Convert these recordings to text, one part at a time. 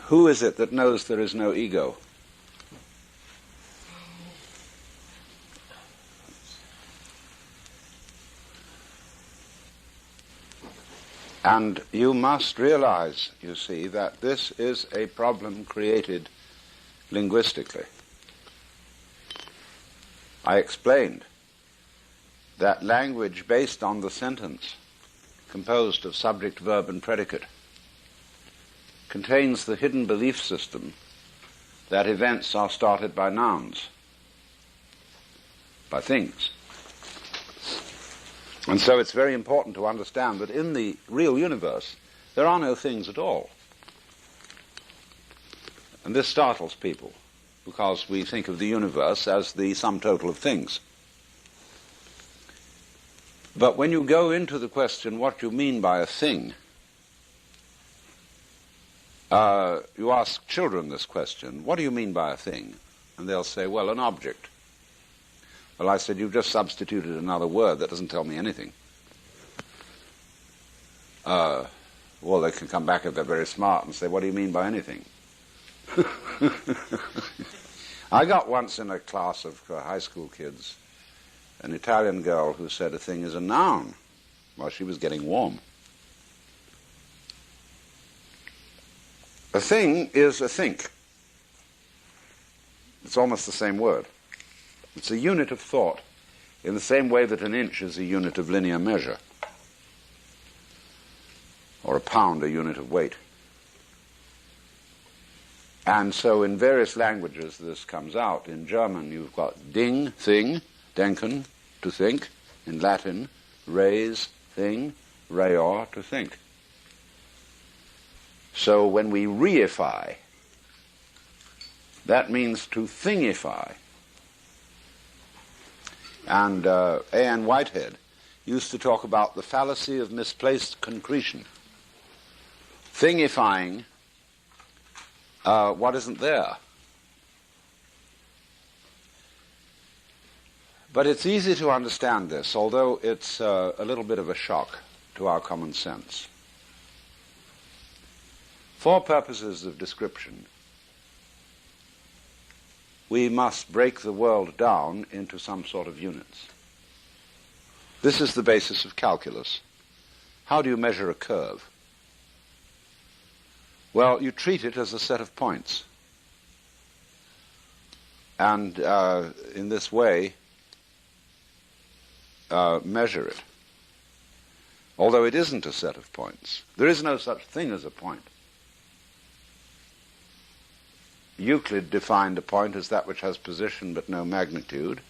Who is it that knows there is no ego? And you must realize, you see, that this is a problem created linguistically. I explained that language based on the sentence, composed of subject, verb, and predicate, contains the hidden belief system that events are started by nouns, by things. And so it's very important to understand that in the real universe there are no things at all. And this startles people, because we think of the universe as the sum total of things. But when you go into the question what you mean by a thing, you ask children this question, what do you mean by a thing? And they'll say, well, an object. Well, I said, you've just substituted another word that doesn't tell me anything. Well, they can come back if they're very smart and say, what do you mean by anything? I got once in a class of high school kids an Italian girl who said a thing is a noun. Well, she was getting warm. A thing is a think. It's almost the same word. It's a unit of thought, in the same way that an inch is a unit of linear measure, or a pound a unit of weight. And so in various languages this comes out. In German you've got Ding, thing, denken, to think. In Latin, res, thing, reor, to think. So when we reify, that means to thingify. And A.N. Whitehead used to talk about the fallacy of misplaced concretion. Thingifying what isn't there. But it's easy to understand this, although it's a little bit of a shock to our common sense. For purposes of description, we must break the world down into some sort of units. This is the basis of calculus. How do you measure a curve? Well, you treat it as a set of points. And in this way, measure it. Although it isn't a set of points. There is no such thing as a point. Euclid defined a point as that which has position but no magnitude.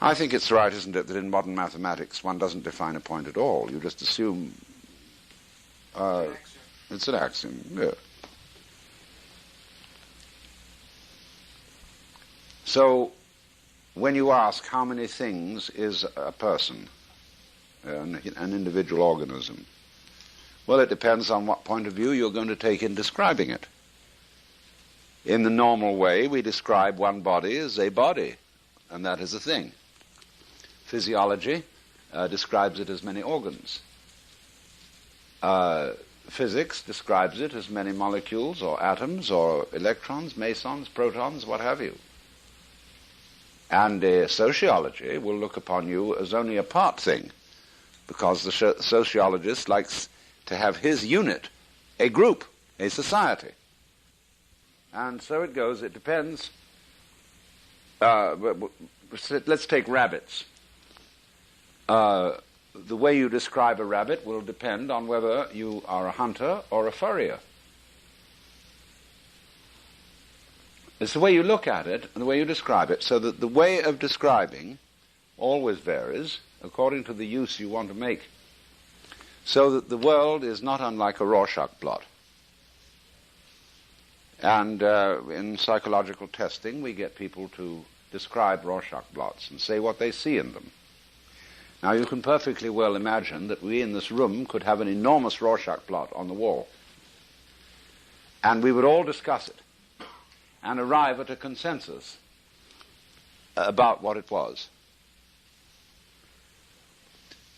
I think it's right, isn't it, that in modern mathematics one doesn't define a point at all. You just assume it's an axiom. Yeah. So when you ask how many things is a person, an individual organism, well, it depends on what point of view you're going to take in describing it. In the normal way, we describe one body as a body, and that is a thing. Physiology describes it as many organs. Physics describes it as many molecules or atoms or electrons, mesons, protons, what have you. And sociology will look upon you as only a part thing, because the sociologist likes to have his unit, a group, a society. And so it goes. It depends. Let's take rabbits. The way you describe a rabbit will depend on whether you are a hunter or a furrier. It's the way you look at it and the way you describe it, so that the way of describing always varies according to the use you want to make, so that the world is not unlike a Rorschach blot. And in psychological testing, we get people to describe Rorschach blots and say what they see in them. Now, you can perfectly well imagine that we in this room could have an enormous Rorschach blot on the wall, and we would all discuss it and arrive at a consensus about what it was.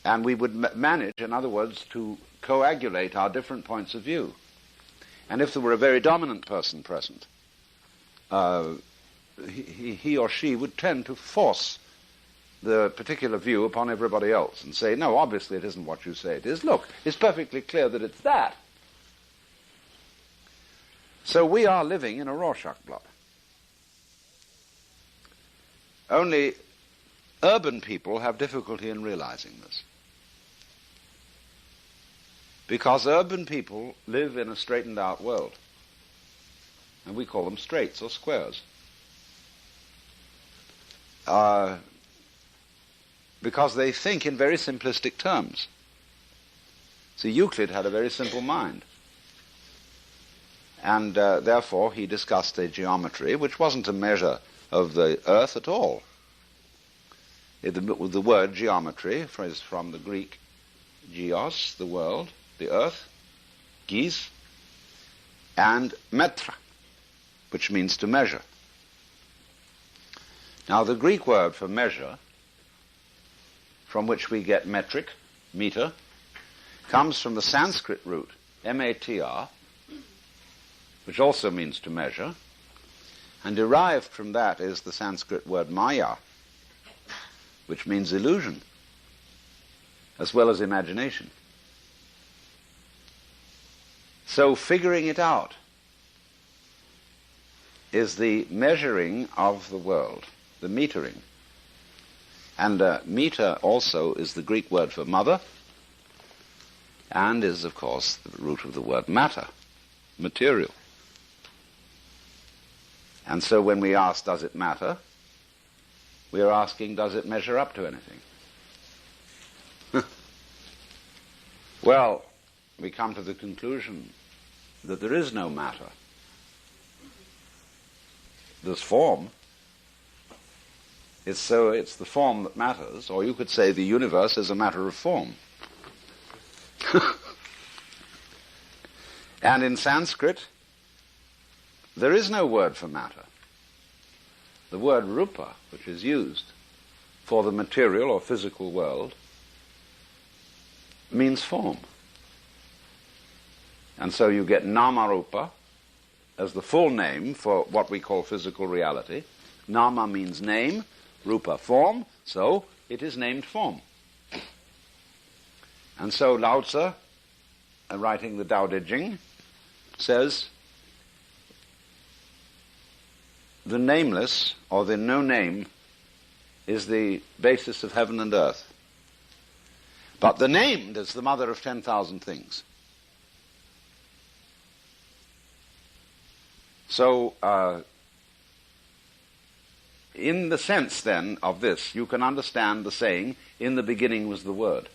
And we would manage, in other words, to coagulate our different points of view. And if there were a very dominant person present, he or she would tend to force the particular view upon everybody else and say, no, obviously it isn't what you say it is. Look, it's perfectly clear that it's that. So we are living in a Rorschach blot. Only urban people have difficulty in realizing this. Because urban people live in a straightened out world. And we call them straights or squares. Because they think in very simplistic terms. See, Euclid had a very simple mind. And therefore he discussed a geometry which wasn't a measure of the earth at all. The word geometry is from the Greek geos, the world, the earth, gis, and metra, which means to measure. Now the Greek word for measure, from which we get metric, meter, comes from the Sanskrit root, M-A-T-R, which also means to measure, and derived from that is the Sanskrit word maya, which means illusion, as well as imagination. So figuring it out is the measuring of the world, the metering. And meter also is the Greek word for mother, and is, of course, the root of the word matter, material. And so when we ask, does it matter, we are asking, does it measure up to anything? Well, we come to the conclusion that there is no matter. There's form. It's the form that matters, or you could say the universe is a matter of form. And in Sanskrit, there is no word for matter. The word rupa, which is used for the material or physical world, means form. And so you get nama-rupa as the full name for what we call physical reality. Nama means name, rupa form, so it is named form. And so Lao Tzu, writing the Tao Te Ching, says, the nameless, or the no name, is the basis of heaven and earth. But the named is the mother of 10,000 things. So, in the sense then of this, you can understand the saying, in the beginning was the Word.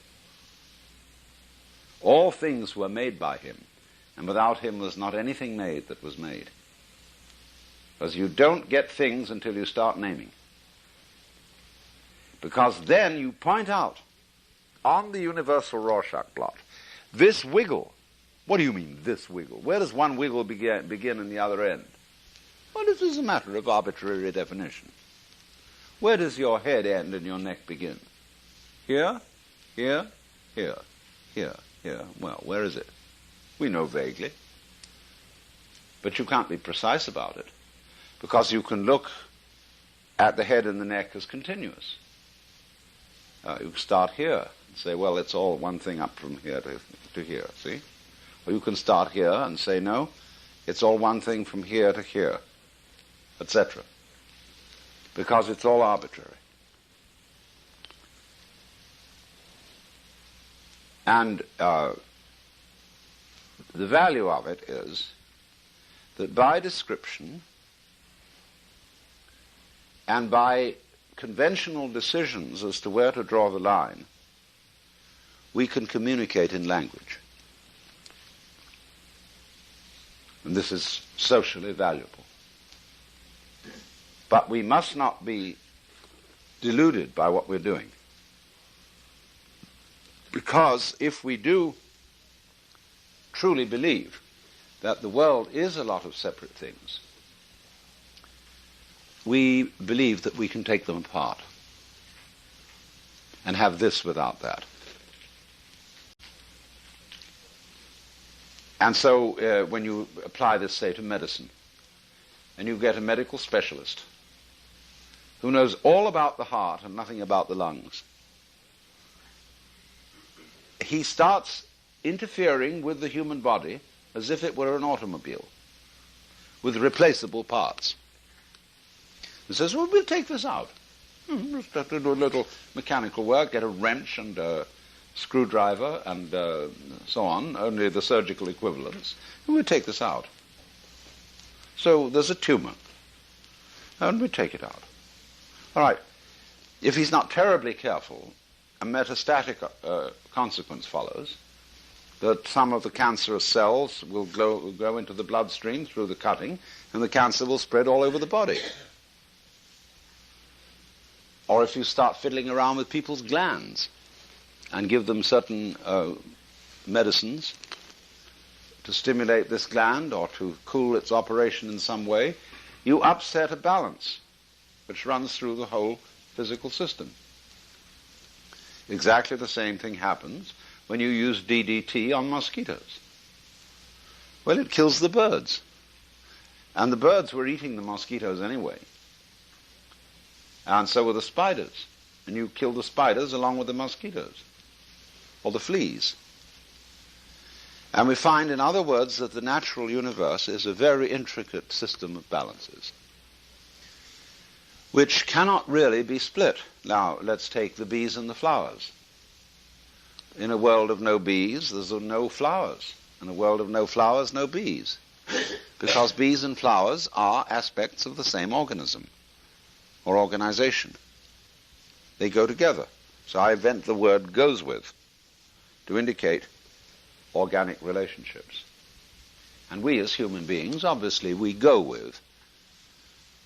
All things were made by him, and without him was not anything made that was made. Because you don't get things until you start naming. Because then you point out on the universal Rorschach blot, this wiggle. What do you mean, this wiggle? Where does one wiggle begin and the other end? Well, this is a matter of arbitrary definition. Where does your head end and your neck begin? Here, here, here, here, here. Well, where is it? We know vaguely. But you can't be precise about it, because you can look at the head and the neck as continuous. You can start here and say, well, it's all one thing up from here to here, see? Or you can start here and say, no, it's all one thing from here to here, etc. Because it's all arbitrary. And the value of it is that by description and by conventional decisions as to where to draw the line, we can communicate in language. And this is socially valuable. But we must not be deluded by what we're doing. Because if we do truly believe that the world is a lot of separate things, we believe that we can take them apart and have this without that. And so when you apply this, say, to medicine, and you get a medical specialist who knows all about the heart and nothing about the lungs, he starts interfering with the human body as if it were an automobile with replaceable parts. He says, well, we'll take this out. Just have to do a little mechanical work, get a wrench and a screwdriver and so on, only the surgical equivalents, and we'll take this out. So there's a tumor, and we take it out. All right, if he's not terribly careful, a metastatic consequence follows, that some of the cancerous cells will go into the bloodstream through the cutting, and the cancer will spread all over the body. Or if you start fiddling around with people's glands and give them certain medicines to stimulate this gland or to cool its operation in some way, you upset a balance which runs through the whole physical system. Exactly the same thing happens when you use DDT on mosquitoes. Well, it kills the birds. And the birds were eating the mosquitoes anyway. And so were the spiders. And you kill the spiders along with the mosquitoes, or the fleas. And we find, in other words, that the natural universe is a very intricate system of balances, which cannot really be split. Now, let's take the bees and the flowers. In a world of no bees, there's no flowers. In a world of no flowers, no bees. Because bees and flowers are aspects of the same organism or organization. They go together. So I invent the word goes with to indicate organic relationships. And we as human beings, obviously, we go with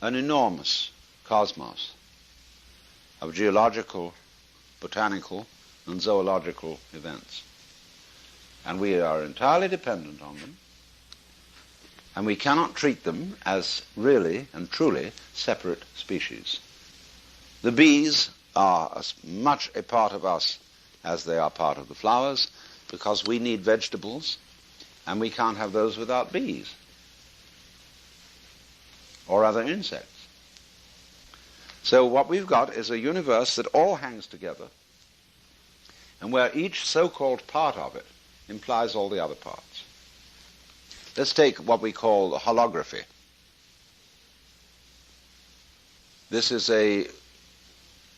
an enormous cosmos of geological, botanical, and zoological events. And we are entirely dependent on them, and we cannot treat them as really and truly separate species. The bees are as much a part of us as they are part of the flowers, because we need vegetables, and we can't have those without bees or other insects. So what we've got is a universe that all hangs together, and where each so-called part of it implies all the other parts. Let's take what we call holography. This is a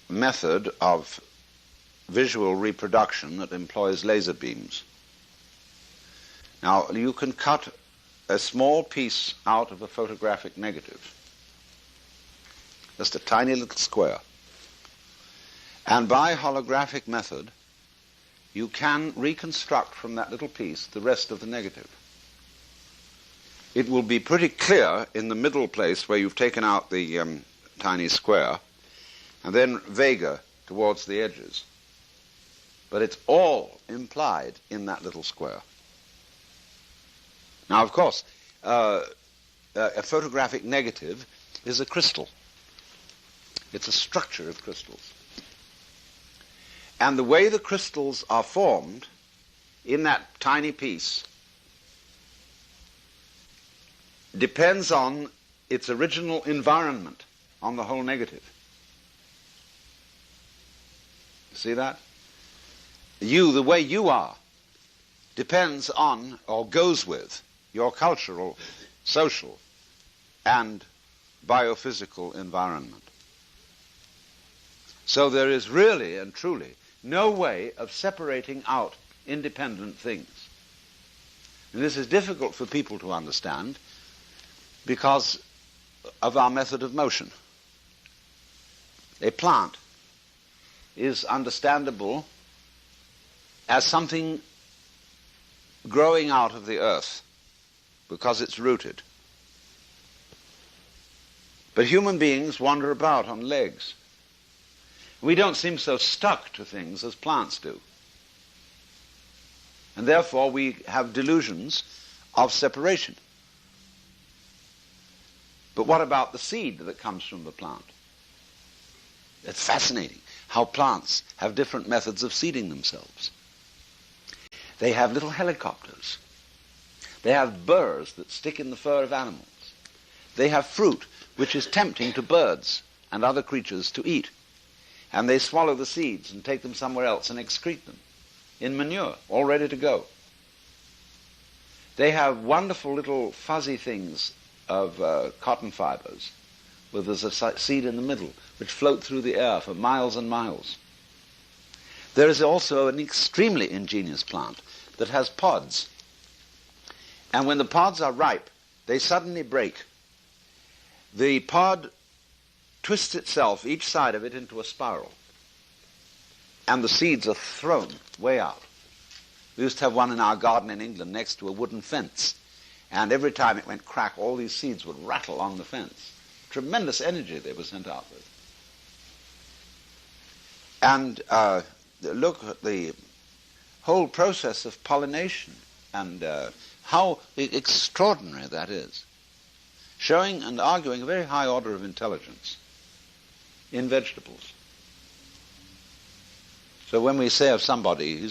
method of visual reproduction that employs laser beams. Now, you can cut a small piece out of a photographic negative, just a tiny little square. And by holographic method, you can reconstruct from that little piece the rest of the negative. It will be pretty clear in the middle place where you've taken out the tiny square, and then vaguer towards the edges. But it's all implied in that little square. Now, of course, a photographic negative is a crystal. It's a structure of crystals. And the way the crystals are formed in that tiny piece depends on its original environment on the whole negative. See that? You, the way you are, depends on or goes with your cultural, social, and biophysical environment. So there is really and truly no way of separating out independent things. And this is difficult for people to understand because of our method of motion. A plant is understandable as something growing out of the earth because it's rooted. But human beings wander about on legs. We don't seem so stuck to things as plants do. And therefore we have delusions of separation. But what about the seed that comes from the plant? It's fascinating how plants have different methods of seeding themselves. They have little helicopters They have burrs that stick in the fur of animals. They have fruit which is tempting to birds and other creatures to eat. And they swallow the seeds and take them somewhere else and excrete them in manure, all ready to go. They have wonderful little fuzzy things of cotton fibers, where there's a seed in the middle, which float through the air for miles and miles. There is also an extremely ingenious plant that has pods. And when the pods are ripe, they suddenly break. The pod twists itself, each side of it, into a spiral. And the seeds are thrown way out. We used to have one in our garden in England next to a wooden fence. And every time it went crack, all these seeds would rattle along the fence. Tremendous energy they were sent out with. And look at the whole process of pollination and how extraordinary that is, showing and arguing a very high order of intelligence in vegetables. So when we say of somebody,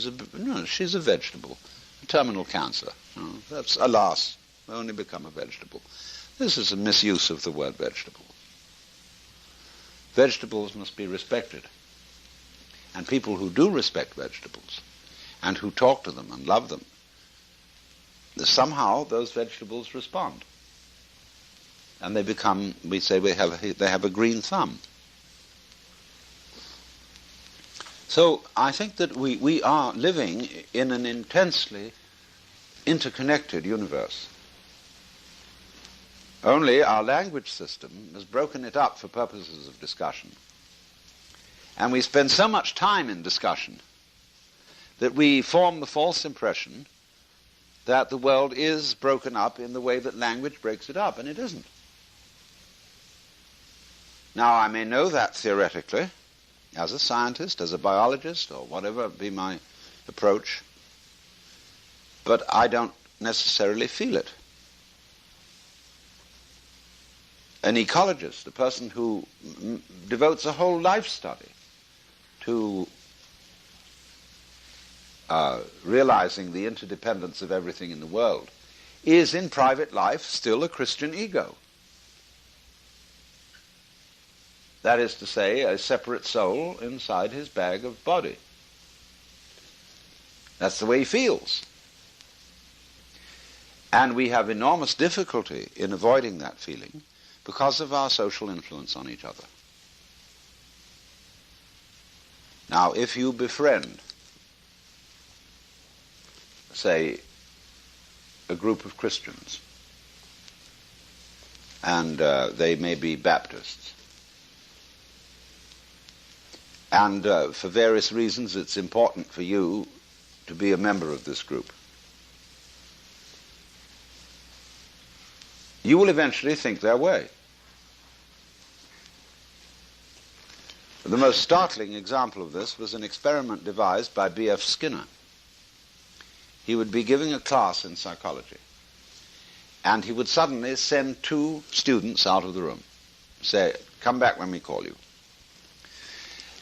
she's a vegetable, terminal cancer, that's, alas, only become a vegetable. This is a misuse of the word vegetable. Vegetables must be respected. And people who do respect vegetables and who talk to them and love them, somehow those vegetables respond. And they become, we say, they have a green thumb. So I think that we are living in an intensely interconnected universe. Only our language system has broken it up for purposes of discussion. And we spend so much time in discussion that we form the false impression that the world is broken up in the way that language breaks it up, and it isn't. Now, I may know that theoretically, as a scientist, as a biologist, or whatever be my approach, but I don't necessarily feel it. An ecologist, a person who devotes a whole life study to realizing the interdependence of everything in the world, is in private life still a Christian ego. That is to say, a separate soul inside his bag of body. That's the way he feels. And we have enormous difficulty in avoiding that feeling because of our social influence on each other. Now, if you befriend, say, a group of Christians, and they may be Baptists, and for various reasons it's important for you to be a member of this group, you will eventually think their way. The most startling example of this was an experiment devised by B.F. Skinner. He would be giving a class in psychology, and he would suddenly send two students out of the room, say, "Come back when we call you."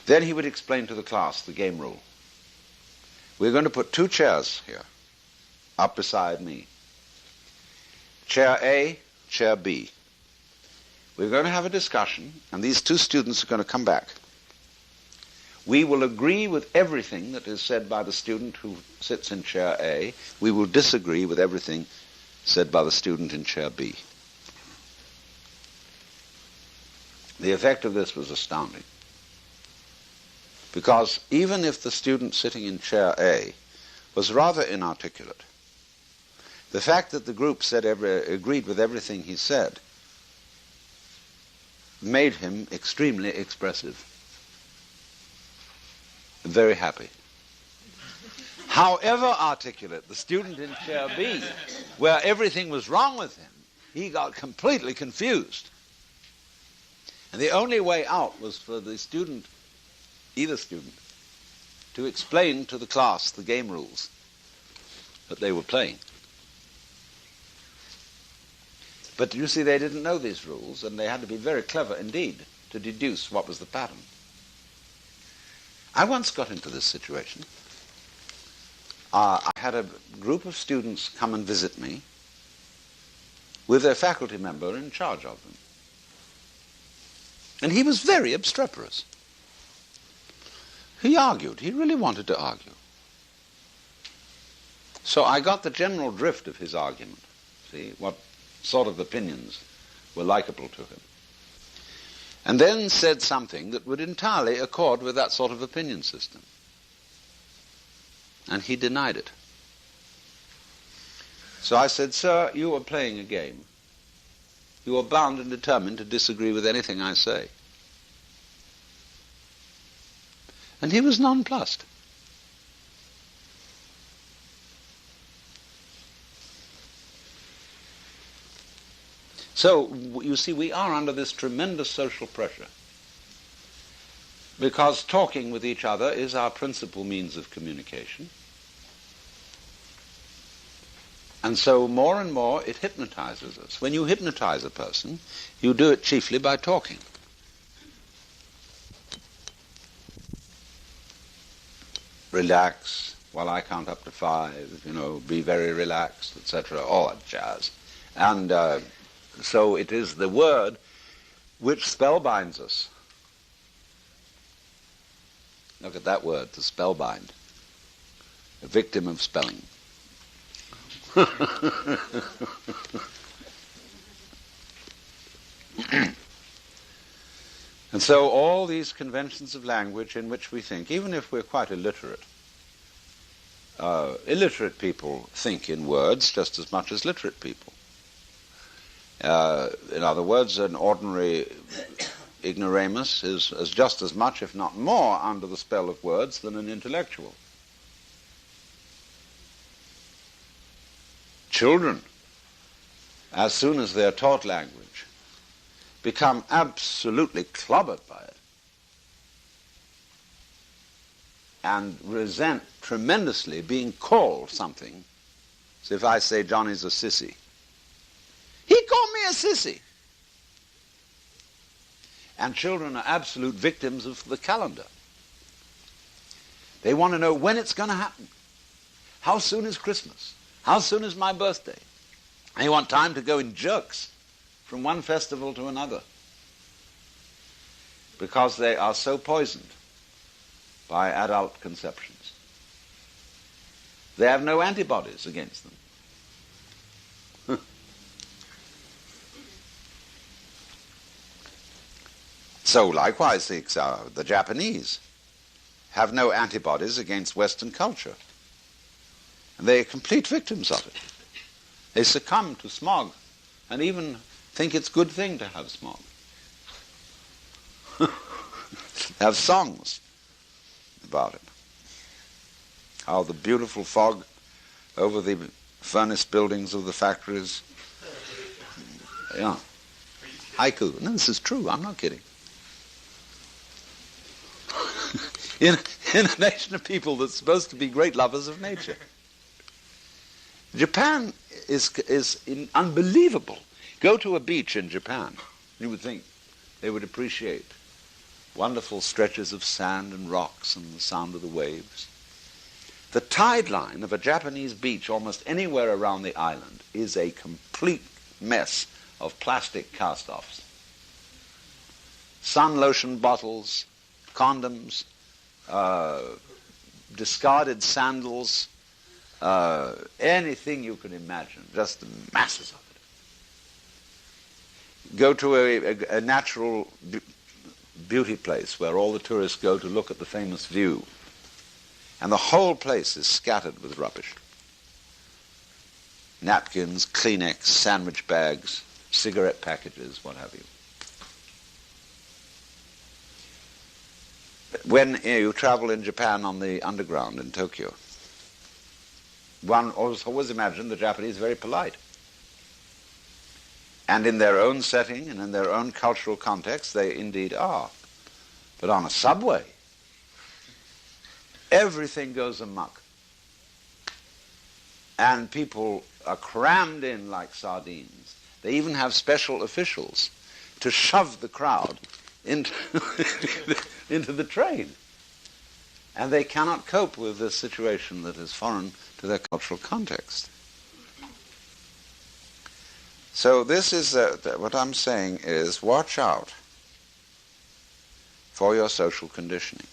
Then he would explain to the class the game rule. We're going to put two chairs here, up beside me. Chair A, chair B. We're going to have a discussion, and these two students are going to come back. We will agree with everything that is said by the student who sits in chair A. We will disagree with everything said by the student in chair B. The effect of this was astounding. Because even if the student sitting in chair A was rather inarticulate, the fact that the group agreed with everything he said made him extremely expressive. Very happy. However articulate the student in chair B, where everything was wrong with him, he got completely confused. And the only way out was for the student, either student, to explain to the class the game rules that they were playing. But you see, they didn't know these rules, and they had to be very clever indeed to deduce what was the pattern. I once got into this situation. I had a group of students come and visit me with a faculty member in charge of them. And he was very obstreperous. He argued. He really wanted to argue. So I got the general drift of his argument, see, what sort of opinions were likable to him. And then said something that would entirely accord with that sort of opinion system. And he denied it. So I said, "Sir, you are playing a game. You are bound and determined to disagree with anything I say." And he was nonplussed. So, you see, we are under this tremendous social pressure because talking with each other is our principal means of communication. And so more and more it hypnotizes us. When you hypnotize a person, you do it chiefly by talking. Relax while I count up to 5, be very relaxed, etc., all that jazz. And so it is the word which spellbinds us. Look at that word, to spellbind. A victim of spelling. And so all these conventions of language in which we think, even if we're quite illiterate people think in words just as much as literate people. In other words, an ordinary ignoramus is just as much, if not more, under the spell of words than an intellectual. Children, as soon as they're taught language, become absolutely clobbered by it and resent tremendously being called something. So if I say Johnny's a sissy, he called me a sissy. And children are absolute victims of the calendar. They want to know when it's going to happen. How soon is Christmas? How soon is my birthday? They want time to go in jerks from one festival to another because they are so poisoned by adult conceptions. They have no antibodies against them. So likewise the Japanese have no antibodies against Western culture. And they are complete victims of it. They succumb to smog and even think it's a good thing to have smog. They have songs about it. How the beautiful fog over the furnace buildings of the factories. Yeah. Haiku. No, this is true. I'm not kidding. In a nation of people that's supposed to be great lovers of nature. Japan is unbelievable. Go to a beach in Japan. You would think they would appreciate wonderful stretches of sand and rocks and the sound of the waves. The tide line of a Japanese beach almost anywhere around the island is a complete mess of plastic cast-offs. Sun lotion bottles, condoms, discarded sandals, anything you can imagine, just the masses of it. Go to a natural beauty place where all the tourists go to look at the famous view, and the whole place is scattered with rubbish. Napkins, Kleenex, sandwich bags, cigarette packages, what have you. When you travel in Japan on the underground in Tokyo, one always imagined the Japanese very polite. And in their own setting and in their own cultural context, they indeed are. But on a subway, everything goes amok. And people are crammed in like sardines. They even have special officials to shove the crowd into, into the train. And they cannot cope with this situation that is foreign to their cultural context. So this is, what I'm saying is, watch out for your social conditioning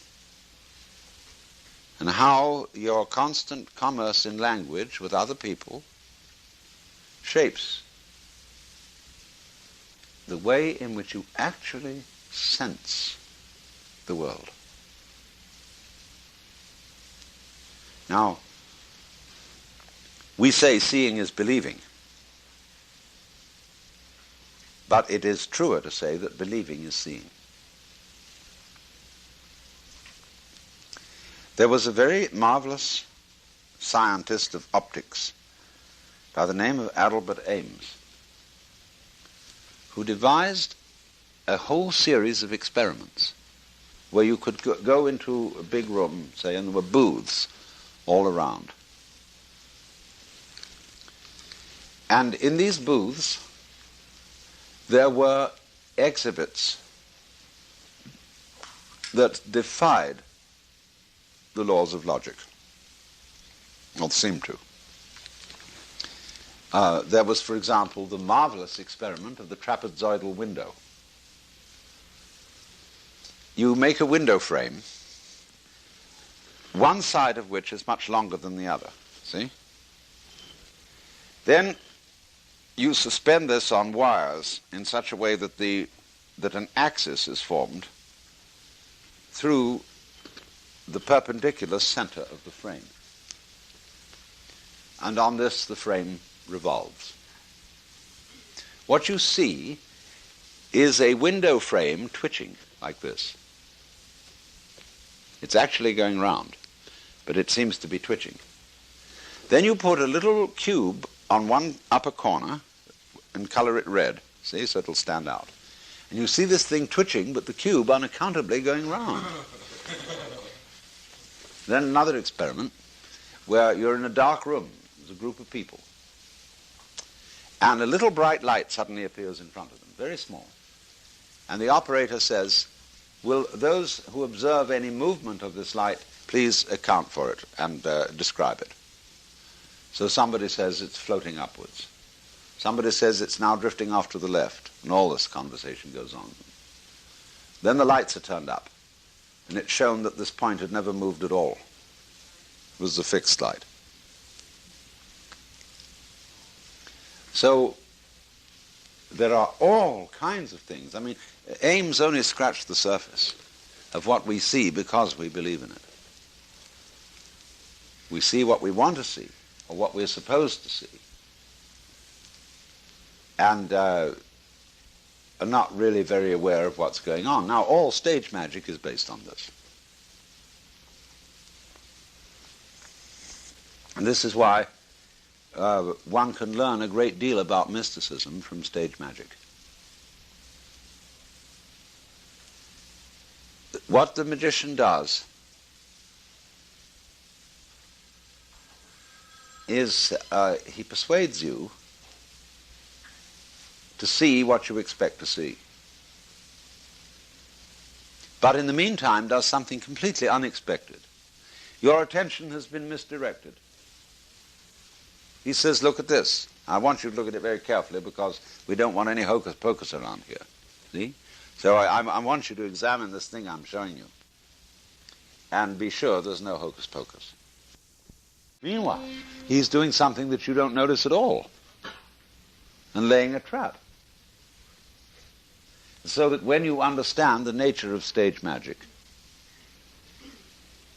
and how your constant commerce in language with other people shapes the way in which you actually sense the world. Now, we say seeing is believing, but it is truer to say that believing is seeing. There was a very marvelous scientist of optics by the name of Albert Ames, who devised a whole series of experiments where you could go into a big room, say, and there were booths all around. And in these booths, there were exhibits that defied the laws of logic, or seemed to. There was, for example, the marvelous experiment of the trapezoidal window. You make a window frame, one side of which is much longer than the other, see? Then you suspend this on wires in such a way that that an axis is formed through the perpendicular center of the frame. And on this the frame revolves. What you see is a window frame twitching like this. It's actually going round, but it seems to be twitching. Then you put a little cube on one upper corner and color it red, see, so it'll stand out. And you see this thing twitching, but the cube unaccountably going round. Then another experiment where you're in a dark room, there's a group of people, and a little bright light suddenly appears in front of them, very small. And the operator says, will those who observe any movement of this light please account for it and describe it? So somebody says it's floating upwards. Somebody says it's now drifting off to the left, and all this conversation goes on. Then the lights are turned up, and it's shown that this point had never moved at all. It was the fixed light. So there are all kinds of things. I mean, Ames only scratched the surface of what we see because we believe in it. We see what we want to see, or what we're supposed to see, and are not really very aware of what's going on. Now, all stage magic is based on this. And this is why one can learn a great deal about mysticism from stage magic. What the magician does is he persuades you to see what you expect to see. But in the meantime does something completely unexpected. Your attention has been misdirected. He says, look at this. I want you to look at it very carefully because we don't want any hocus pocus around here. See? So I want you to examine this thing I'm showing you and be sure there's no hocus pocus. Meanwhile, he's doing something that you don't notice at all and laying a trap. So that when you understand the nature of stage magic,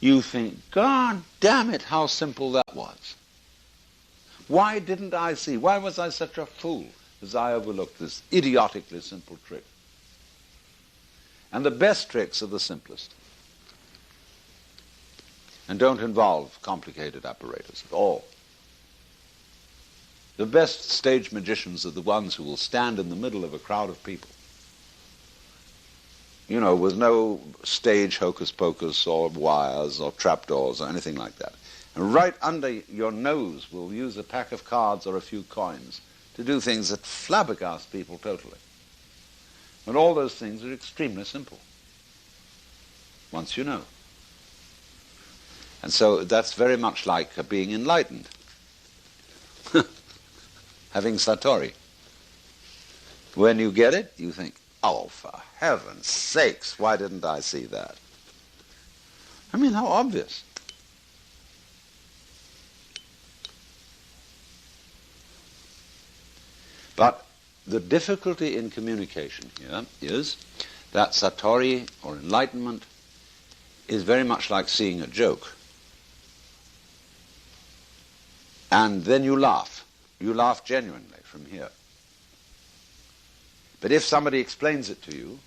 you think, God damn it, how simple that was. Why didn't I see? Why was I such a fool as I overlooked this idiotically simple trick? And the best tricks are the simplest and don't involve complicated apparatus at all. The best stage magicians are the ones who will stand in the middle of a crowd of people, you know, with no stage hocus pocus or wires or trapdoors or anything like that. And right under your nose will use a pack of cards or a few coins to do things that flabbergast people totally. And all those things are extremely simple, once you know. And so that's very much like being enlightened, having satori. When you get it, you think, oh, for heaven's sakes, why didn't I see that? I mean, how obvious. But the difficulty in communication here is that Satori, or enlightenment, is very much like seeing a joke. And then you laugh. You laugh genuinely from here. But if somebody explains it to you,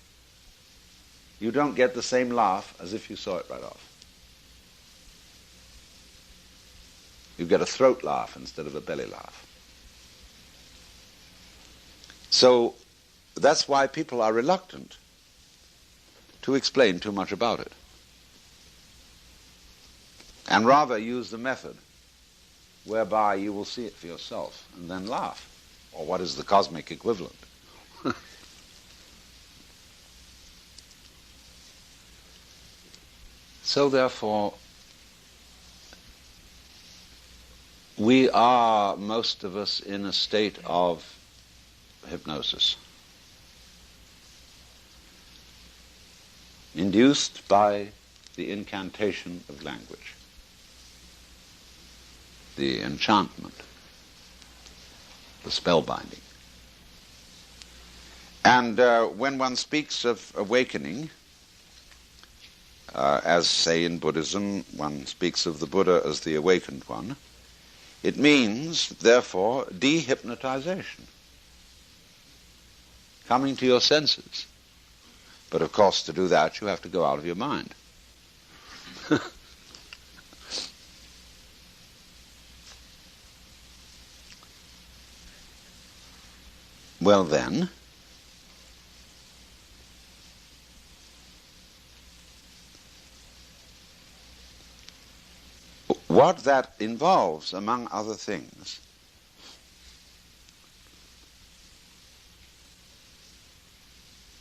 you don't get the same laugh as if you saw it right off. You get a throat laugh instead of a belly laugh. So that's why people are reluctant to explain too much about it, and rather use the method whereby you will see it for yourself and then laugh, or what is the cosmic equivalent. So therefore, we are, most of us, in a state of hypnosis, induced by the incantation of language, the enchantment, the spellbinding. And when one speaks of awakening, as, say, in Buddhism, one speaks of the Buddha as the awakened one, it means, therefore, dehypnotization, coming to your senses. But, of course, to do that, you have to go out of your mind. Well, then, what that involves, among other things,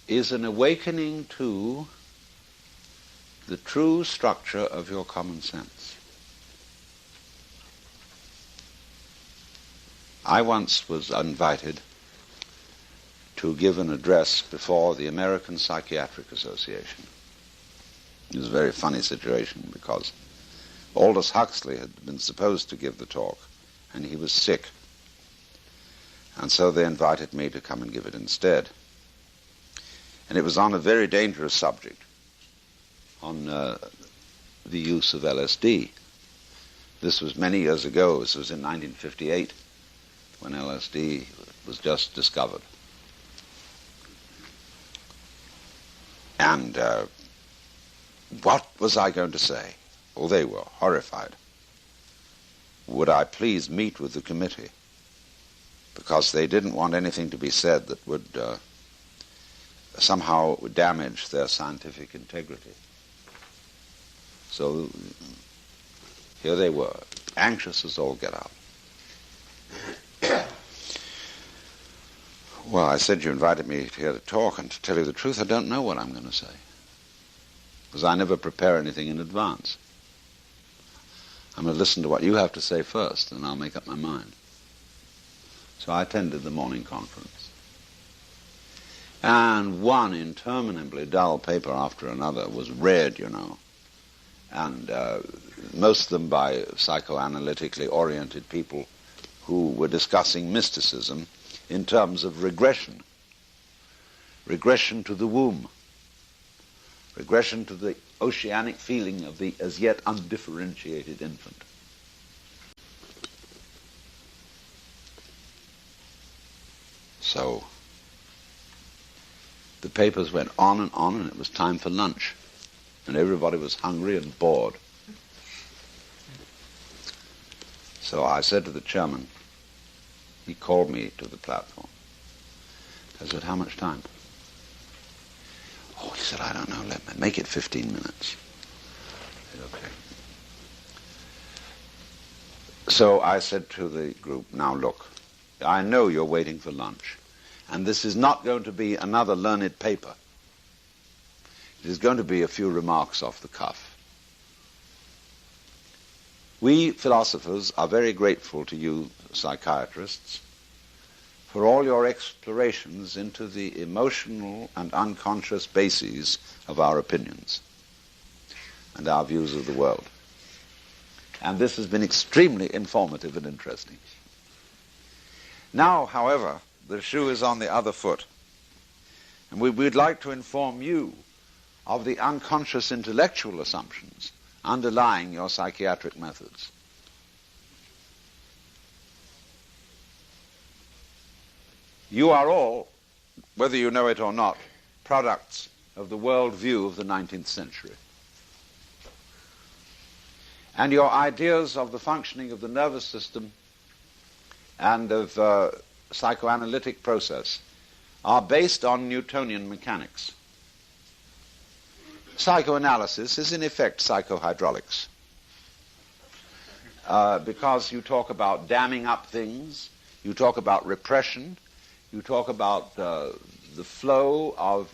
is an awakening to the true structure of your common sense. I once was invited to give an address before the American Psychiatric Association. It was a very funny situation because Aldous Huxley had been supposed to give the talk, and he was sick. And so they invited me to come and give it instead. And it was on a very dangerous subject, on the use of LSD. This was many years ago. This was in 1958, when LSD was just discovered. And what was I going to say? Well, they were horrified. Would I please meet with the committee? Because they didn't want anything to be said that would somehow damage their scientific integrity. So here they were, anxious as all get out. Well, I said, you invited me here to talk, and to tell you the truth, I don't know what I'm going to say, because I never prepare anything in advance. I'm going to listen to what you have to say first, and I'll make up my mind. So I attended the morning conference. And one interminably dull paper after another was read, and most of them by psychoanalytically oriented people who were discussing mysticism in terms of regression. Regression to the womb. Regression to the oceanic feeling of the as yet undifferentiated infant. So the papers went on, and it was time for lunch. And everybody was hungry and bored. So I said to the chairman, he called me to the platform. I said, how much time? Oh, he said, I don't know, let me make it 15 minutes. I said, okay. So I said to the group, now look, I know you're waiting for lunch, and this is not going to be another learned paper. It is going to be a few remarks off the cuff. We philosophers are very grateful to you psychiatrists for all your explorations into the emotional and unconscious bases of our opinions and our views of the world. And this has been extremely informative and interesting. Now, however, the shoe is on the other foot. And we'd like to inform you of the unconscious intellectual assumptions underlying your psychiatric methods. You are all, whether you know it or not, products of the world view of the 19th century. And your ideas of the functioning of the nervous system and of psychoanalytic process are based on Newtonian mechanics. Psychoanalysis is in effect psychohydraulics, because you talk about damming up things, you talk about repression, you talk about the flow of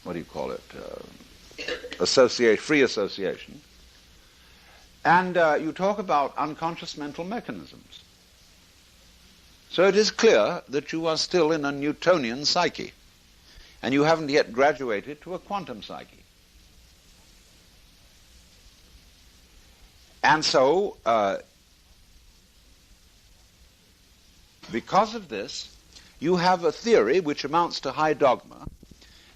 what do you call it? Free association. And you talk about unconscious mental mechanisms. So it is clear that you are still in a Newtonian psyche, and you haven't yet graduated to a quantum psyche. And so, because of this, you have a theory which amounts to high dogma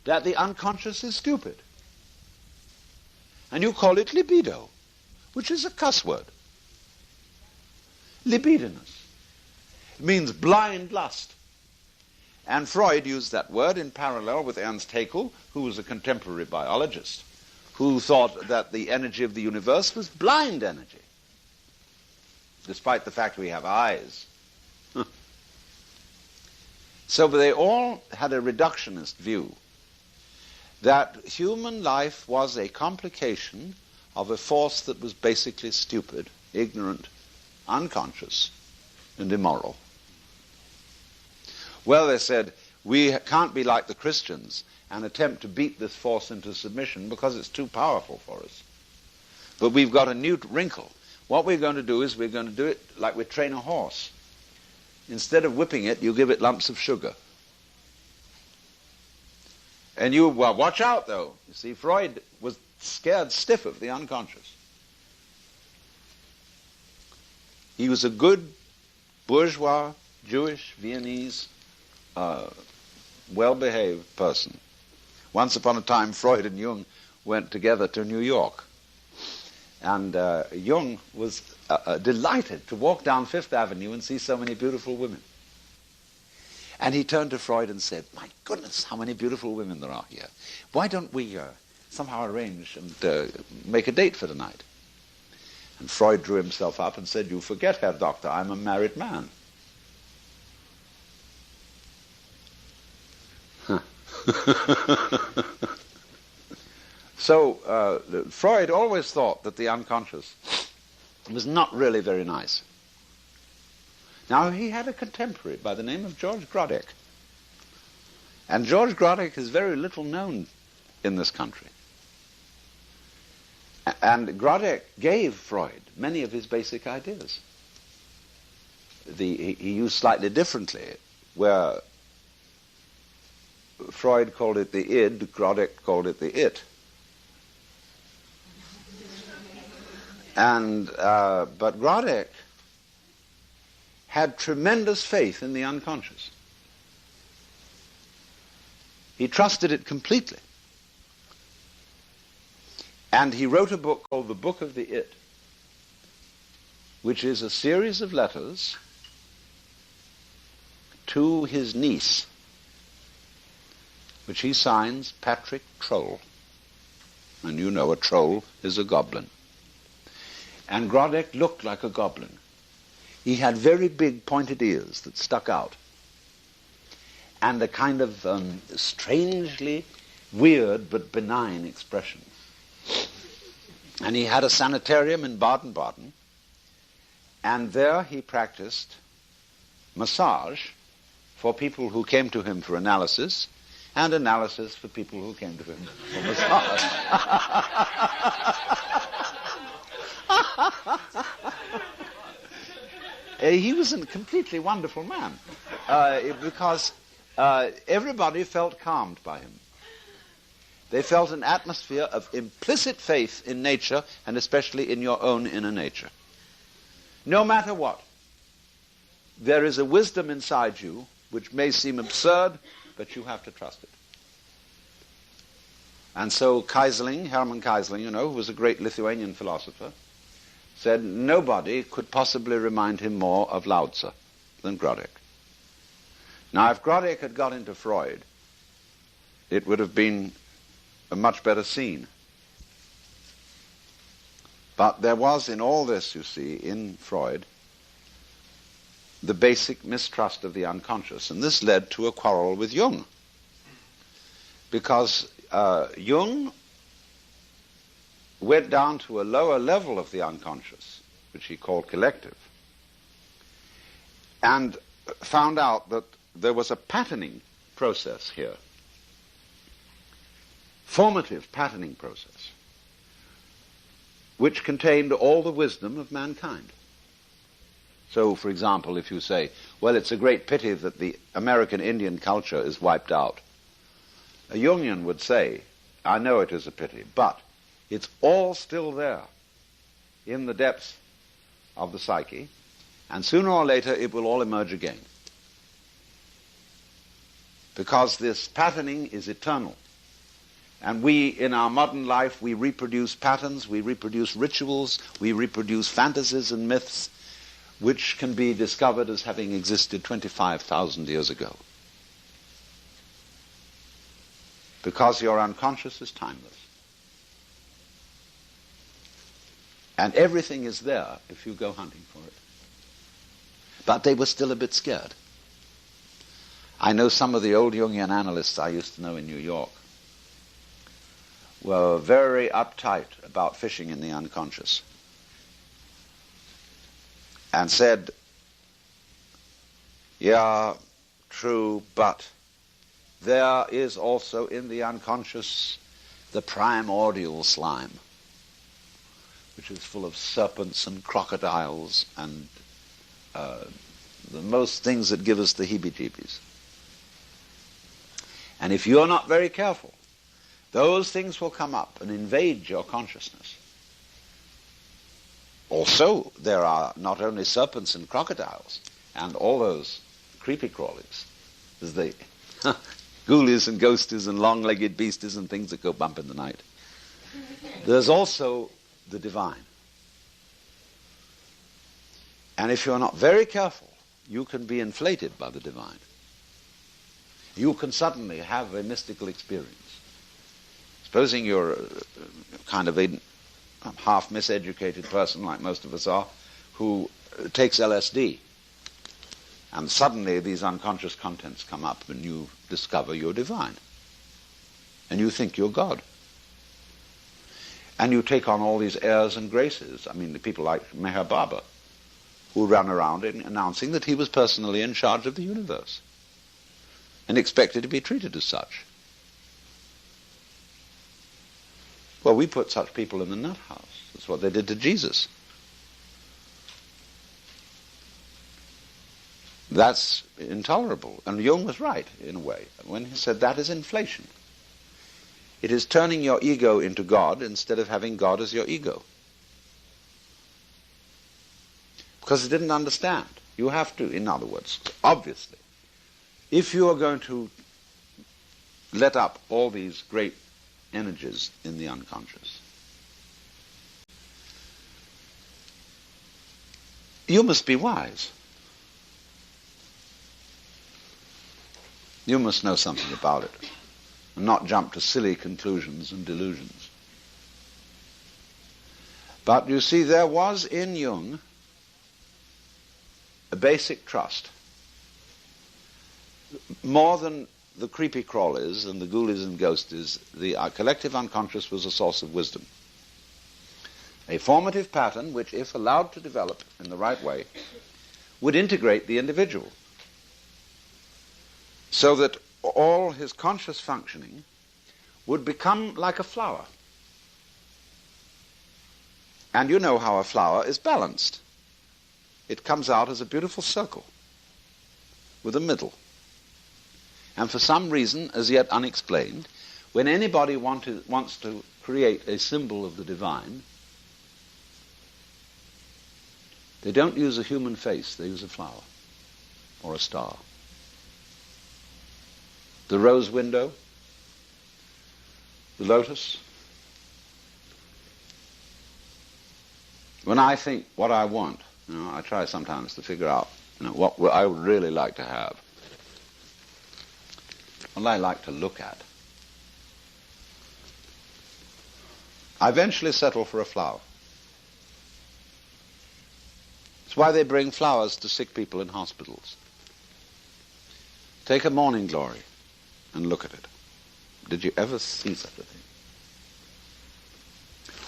that the unconscious is stupid. And you call it libido, which is a cuss word. Libidinous. It means blind lust. And Freud used that word in parallel with Ernst Haeckel, who was a contemporary biologist, who thought that the energy of the universe was blind energy, despite the fact we have eyes. So they all had a reductionist view that human life was a complication of a force that was basically stupid, ignorant, unconscious, and immoral. Well, they said, we can't be like the Christians and attempt to beat this force into submission because it's too powerful for us. But we've got a new wrinkle. What we're going to do is we're going to do it like we train a horse. Instead of whipping it, you give it lumps of sugar. And you, well, watch out, though. You see, Freud was scared stiff of the unconscious. He was a good, bourgeois, Jewish, Viennese, well-behaved person. Once upon a time, Freud and Jung went together to New York. And Jung was delighted to walk down Fifth Avenue and see so many beautiful women. And he turned to Freud and said, my goodness, how many beautiful women there are here. Why don't we somehow arrange and make a date for tonight? And Freud drew himself up and said, you forget, Herr Doctor, I'm a married man. So Freud always thought that the unconscious was not really very nice. Now, he had a contemporary by the name of George Grodek. And George Grodek is very little known in this country. And Grodek gave Freud many of his basic ideas. He used slightly differently, where Freud called it the id, Grodek called it the it. And but Grodek had tremendous faith in the unconscious. He trusted it completely. And he wrote a book called The Book of the It, which is a series of letters to his niece, which he signs Patrick Troll. And you know a troll is a goblin. And Grodek looked like a goblin. He had very big pointed ears that stuck out, and a kind of strangely weird but benign expression. And he had a sanitarium in Baden-Baden, and there he practiced massage for people who came to him for analysis, and analysis for people who came to him for massage. He was a completely wonderful man because everybody felt calmed by him. They felt an atmosphere of implicit faith in nature, and especially in your own inner nature. No matter what, there is a wisdom inside you which may seem absurd, but you have to trust it. And so Kaisling, Hermann Kaisling, who was a great Lithuanian philosopher, said nobody could possibly remind him more of Lao Tzu than Grodek. Now, if Grodek had got into Freud, it would have been a much better scene. But there was in all this, you see, in Freud, the basic mistrust of the unconscious. And this led to a quarrel with Jung. Because Jung went down to a lower level of the unconscious, which he called collective, and found out that there was a patterning process here, formative patterning process, which contained all the wisdom of mankind. So, for example, if you say, well, it's a great pity that the American Indian culture is wiped out, a Jungian would say, I know it is a pity, but it's all still there in the depths of the psyche, and sooner or later it will all emerge again. Because this patterning is eternal. And we, in our modern life, we reproduce patterns, we reproduce rituals, we reproduce fantasies and myths, which can be discovered as having existed 25,000 years ago. Because your unconscious is timeless. And everything is there if you go hunting for it. But they were still a bit scared. I know some of the old Jungian analysts I used to know in New York were very uptight about fishing in the unconscious, and said, yeah, true, but there is also in the unconscious the primordial slime, which is full of serpents and crocodiles and the most things that give us the heebie-jeebies. And if you're not very careful, those things will come up and invade your consciousness. Also, there are not only serpents and crocodiles and all those creepy crawlies, as the ghoulies and ghosties and long-legged beasties and things that go bump in the night. There's also the divine. And if you're not very careful, you can be inflated by the divine. You can suddenly have a mystical experience. Supposing you're kind of a half miseducated person, like most of us are, who takes LSD, and suddenly these unconscious contents come up and you discover you're divine. And you think you're God. And you take on all these airs and graces. I mean, the people like Meher Baba, who ran around announcing that he was personally in charge of the universe and expected to be treated as such. Well, we put such people in the nut house. That's what they did to Jesus. That's intolerable. And Jung was right, in a way, when he said that is inflation. It is turning your ego into God instead of having God as your ego. Because he didn't understand. You have to, in other words, obviously, if you are going to let up all these great energies in the unconscious, you must be wise. You must know something about it and not jump to silly conclusions and delusions. But you see, there was in Jung a basic trust. More than the creepy crawlies and the ghoulies and ghosties, the collective unconscious was a source of wisdom. A formative pattern which, if allowed to develop in the right way, would integrate the individual, so that all his conscious functioning would become like a flower. And you know how a flower is balanced. it comes out as a beautiful circle with a middle. And for some reason, as yet unexplained, when anybody wants to create a symbol of the divine, they don't use a human face, they use a flower or a star. The rose window, the lotus. When I think what I want, I try sometimes to figure out what I would really like to have, what I like to look at. I eventually settle for a flower. It's why they bring flowers to sick people in hospitals. Take a morning glory and look at it. Did you ever see such a thing?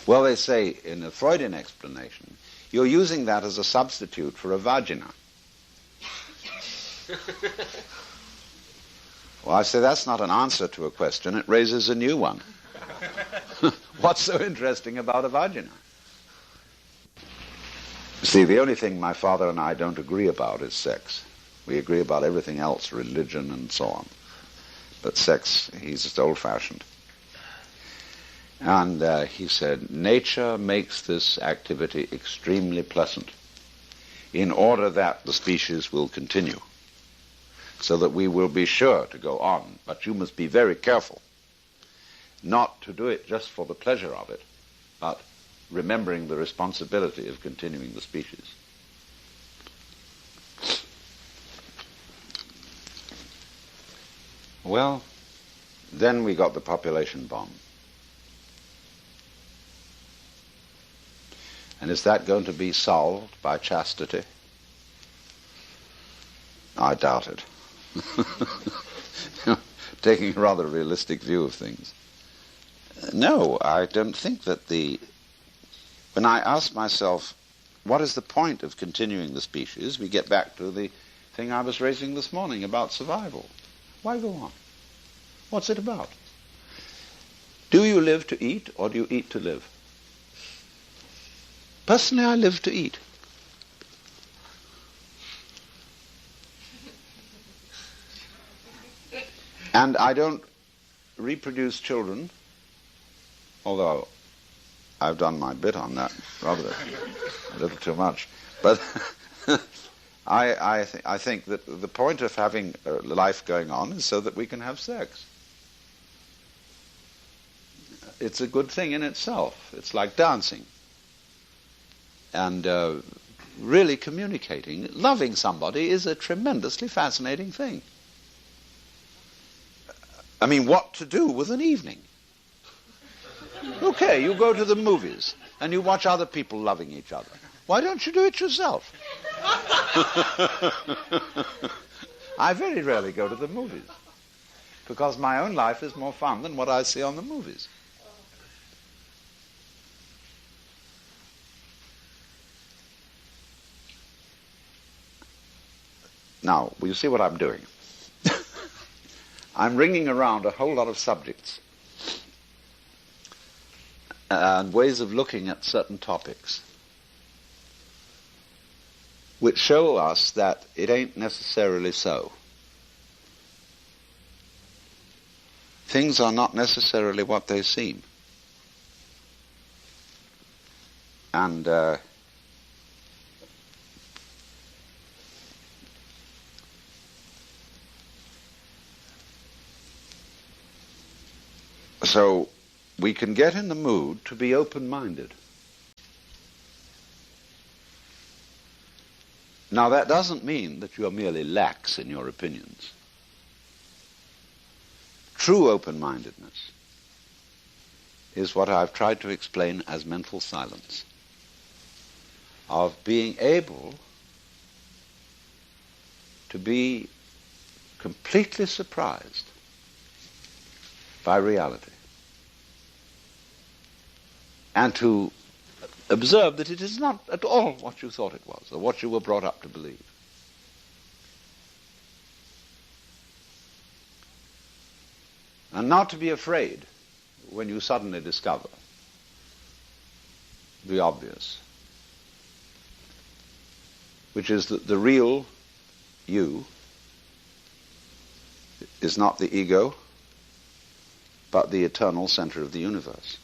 Well, they say in the Freudian explanation, you're using that as a substitute for a vagina. Well, I say that's not an answer to a question, it raises a new one. What's so interesting about a vagina? See, the only thing my father and I don't agree about is sex. We agree about everything else, religion and so on. But sex, he's just old-fashioned. And he said, nature makes this activity extremely pleasant in order that the species will continue, so that we will be sure to go on. But you must be very careful not to do it just for the pleasure of it, but remembering the responsibility of continuing the species. Well, then we got the population bomb. And is that going to be solved by chastity? I doubt it. Taking a rather realistic view of things. No, I don't think that when I ask myself, what is the point of continuing the species, we get back to the thing I was raising this morning about survival. Why go on? What's it about? Do you live to eat, or do you eat to live? Personally, I live to eat. And I don't reproduce children, although I've done my bit on that, rather a little too much. But I think that the point of having life going on is so that we can have sex. It's a good thing in itself. It's like dancing. And really communicating, loving somebody is a tremendously fascinating thing. I mean, what to do with an evening? Okay, you go to the movies and you watch other people loving each other. Why don't you do it yourself? I very rarely go to the movies because my own life is more fun than what I see on the movies. Now, will you see what I'm doing? I'm ringing around a whole lot of subjects and ways of looking at certain topics which show us that it ain't necessarily so. Things are not necessarily what they seem. And so we can get in the mood to be open-minded. Now, that doesn't mean that you are merely lax in your opinions. True open-mindedness is what I've tried to explain as mental silence, of being able to be completely surprised by reality, and to observe that it is not at all what you thought it was, or what you were brought up to believe. And not to be afraid when you suddenly discover the obvious. which is that the real you is not the ego, but the eternal center of the universe.